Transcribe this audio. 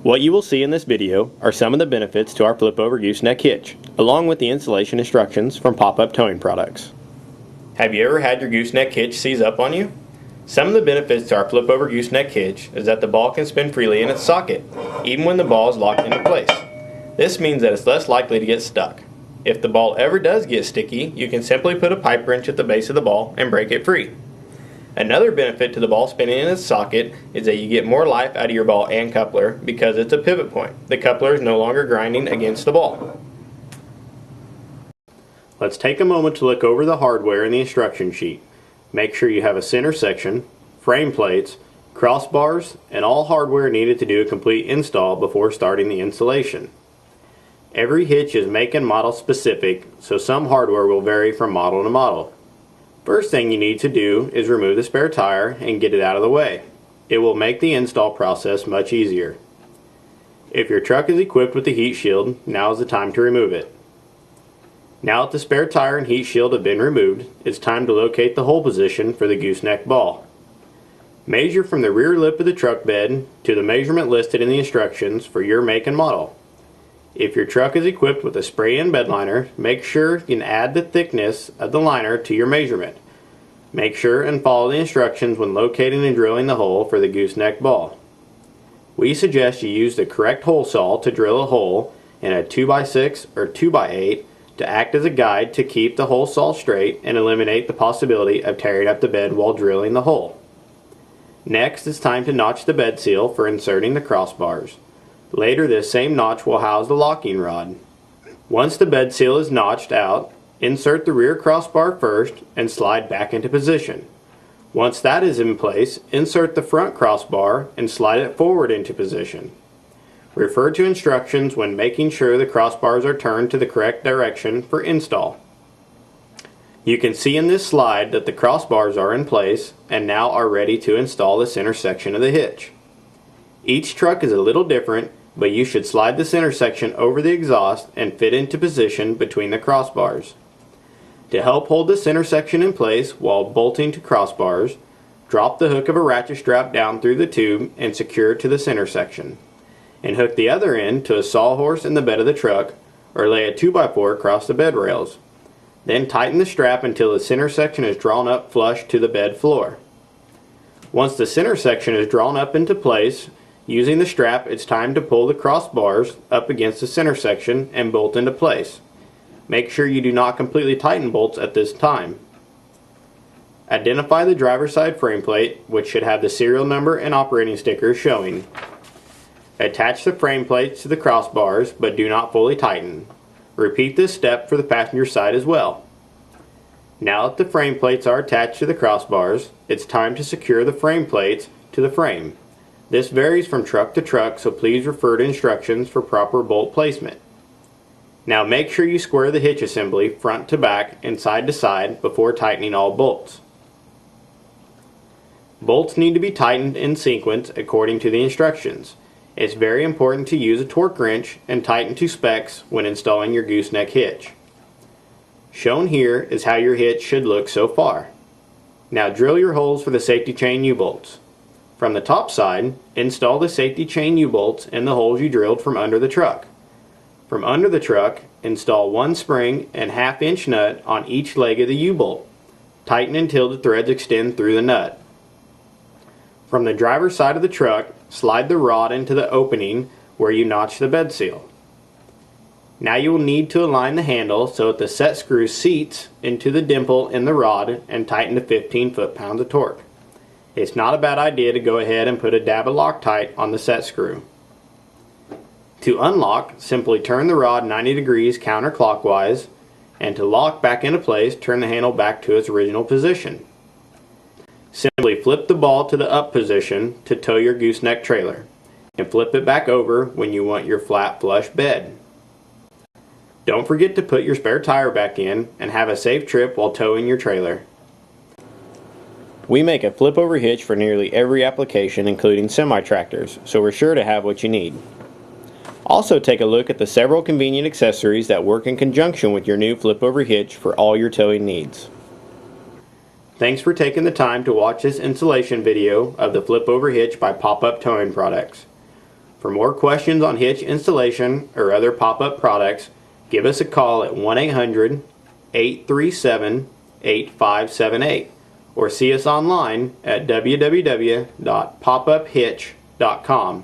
What you will see in this video are some of the benefits to our flip-over gooseneck hitch, along with the installation instructions from PopUp Towing products. Have you ever had your gooseneck hitch seize up on you? Some of the benefits to our flip-over gooseneck hitch is that the ball can spin freely in its socket, even when the ball is locked into place. This means that it's less likely to get stuck. If the ball ever does get sticky, you can simply put a pipe wrench at the base of the ball and break it free. Another benefit to the ball spinning in its socket is that you get more life out of your ball and coupler because it's a pivot point. The coupler is no longer grinding against the ball. Let's take a moment to look over the hardware in the instruction sheet. Make sure you have a center section, frame plates, crossbars, and all hardware needed to do a complete install before starting the installation. Every hitch is make and model specific, so some hardware will vary from model to model. First thing you need to do is remove the spare tire and get it out of the way. It will make the install process much easier. If your truck is equipped with the heat shield, now is the time to remove it. Now that the spare tire and heat shield have been removed, it's time to locate the hole position for the gooseneck ball. Measure from the rear lip of the truck bed to the measurement listed in the instructions for your make and model. If your truck is equipped with a spray-in bed liner, make sure you can add the thickness of the liner to your measurement. Make sure and follow the instructions when locating and drilling the hole for the gooseneck ball. We suggest you use the correct hole saw to drill a hole in a 2x6 or 2x8 to act as a guide to keep the hole saw straight and eliminate the possibility of tearing up the bed while drilling the hole. Next, it's time to notch the bed seal for inserting the crossbars. Later, this same notch will house the locking rod. Once the bed seal is notched out, insert the rear crossbar first and slide back into position. Once that is in place, insert the front crossbar and slide it forward into position. Refer to instructions when making sure the crossbars are turned to the correct direction for install. You can see in this slide that the crossbars are in place and now are ready to install the center section of the hitch. Each truck is a little different, but you should slide the center section over the exhaust and fit into position between the crossbars. To help hold the center section in place while bolting to crossbars, drop the hook of a ratchet strap down through the tube and secure to the center section. And hook the other end to a sawhorse in the bed of the truck or lay a 2x4 across the bed rails. Then tighten the strap until the center section is drawn up flush to the bed floor. Once the center section is drawn up into place, using the strap, it's time to pull the crossbars up against the center section and bolt into place. Make sure you do not completely tighten bolts at this time. Identify the driver's side frame plate, which should have the serial number and operating stickers showing. Attach the frame plates to the crossbars, but do not fully tighten. Repeat this step for the passenger side as well. Now that the frame plates are attached to the crossbars, it's time to secure the frame plates to the frame. This varies from truck to truck, so please refer to instructions for proper bolt placement. Now make sure you square the hitch assembly front to back and side to side before tightening all bolts. Bolts need to be tightened in sequence according to the instructions. It's very important to use a torque wrench and tighten to specs when installing your gooseneck hitch. Shown here is how your hitch should look so far. Now drill your holes for the safety chain U-bolts. From the top side, install the safety chain U-bolts in the holes you drilled from under the truck. From under the truck, install one spring and 1/2 inch nut on each leg of the U-bolt. Tighten until the threads extend through the nut. From the driver's side of the truck, slide the rod into the opening where you notch the bed seal. Now you will need to align the handle so that the set screw seats into the dimple in the rod and tighten to 15 foot-pounds of torque. It's not a bad idea to go ahead and put a dab of Loctite on the set screw. To unlock, simply turn the rod 90 degrees counterclockwise, and to lock back into place, turn the handle back to its original position. Simply flip the ball to the up position to tow your gooseneck trailer, and flip it back over when you want your flat flush bed. Don't forget to put your spare tire back in and have a safe trip while towing your trailer. We make a flip-over hitch for nearly every application, including semi-tractors, so we're sure to have what you need. Also take a look at the several convenient accessories that work in conjunction with your new flip-over hitch for all your towing needs. Thanks for taking the time to watch this installation video of the flip-over hitch by PopUp Towing products. For more questions on hitch installation or other pop-up products, give us a call at 1-800-837-8578 or see us online at www.popuphitch.com.